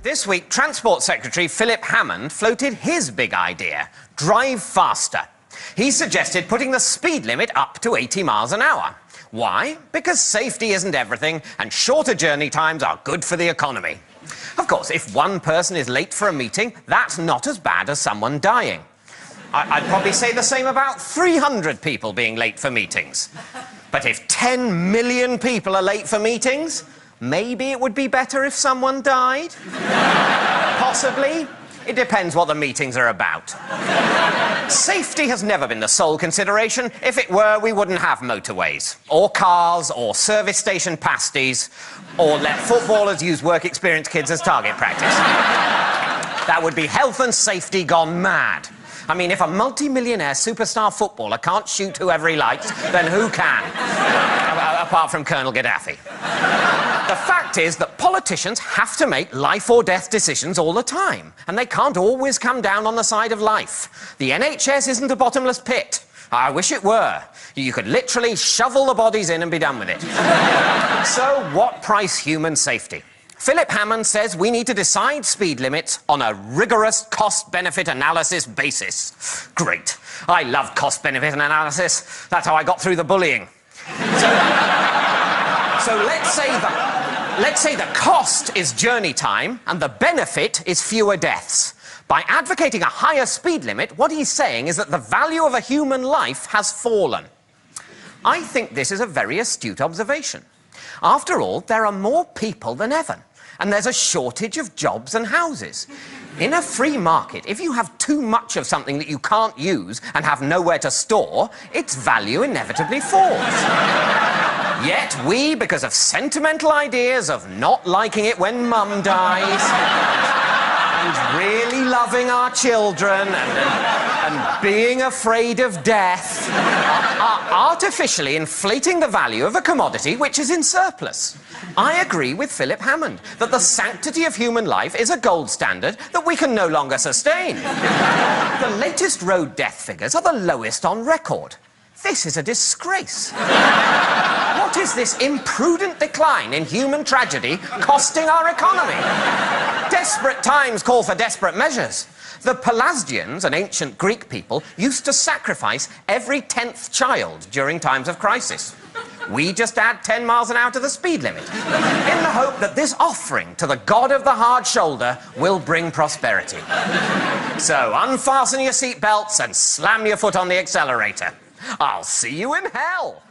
This week, Transport Secretary Philip Hammond floated his big idea: drive faster. He suggested putting the speed limit up to 80 miles an hour. Why? Because safety isn't everything, and shorter journey times are good for the economy. Of course, if one person is late for a meeting, that's not as bad as someone dying. I'd probably say the same about 300 people being late for meetings. But if 10 million people are late for meetings, maybe it would be better if someone died? Possibly. It depends what the meetings are about. Safety has never been the sole consideration. If it were, we wouldn't have motorways, or cars, or service station pasties, or let footballers use work experience kids as target practice. That would be health and safety gone mad. I mean, if a multi-millionaire superstar footballer can't shoot whoever he likes, then who can? Apart from Colonel Gaddafi. The fact is that politicians have to make life-or-death decisions all the time, and they can't always come down on the side of life. The NHS isn't a bottomless pit. I wish it were. You could literally shovel the bodies in and be done with it. So, what price human safety? Philip Hammond says we need to decide speed limits on a rigorous cost-benefit analysis basis. Great. I love cost-benefit analysis. That's how I got through the bullying. So let's say the cost is journey time and the benefit is fewer deaths. By advocating a higher speed limit, what he's saying is that the value of a human life has fallen. I think this is a very astute observation. After all, there are more people than ever, and there's a shortage of jobs and houses. In a free market, if you have too much of something that you can't use and have nowhere to store, its value inevitably falls. Yet we, because of sentimental ideas of not liking it when mum dies, and really loving our children, and being afraid of death, are artificially inflating the value of a commodity which is in surplus. I agree with Philip Hammond that the sanctity of human life is a gold standard that we can no longer sustain. The latest road death figures are the lowest on record. This is a disgrace. What is this imprudent decline in human tragedy costing our economy? Desperate times call for desperate measures. The Pelasgians, an ancient Greek people, used to sacrifice every 10th child during times of crisis. We just add 10 miles an hour to the speed limit, in the hope that this offering to the god of the hard shoulder will bring prosperity. So unfasten your seatbelts and slam your foot on the accelerator. I'll see you in hell!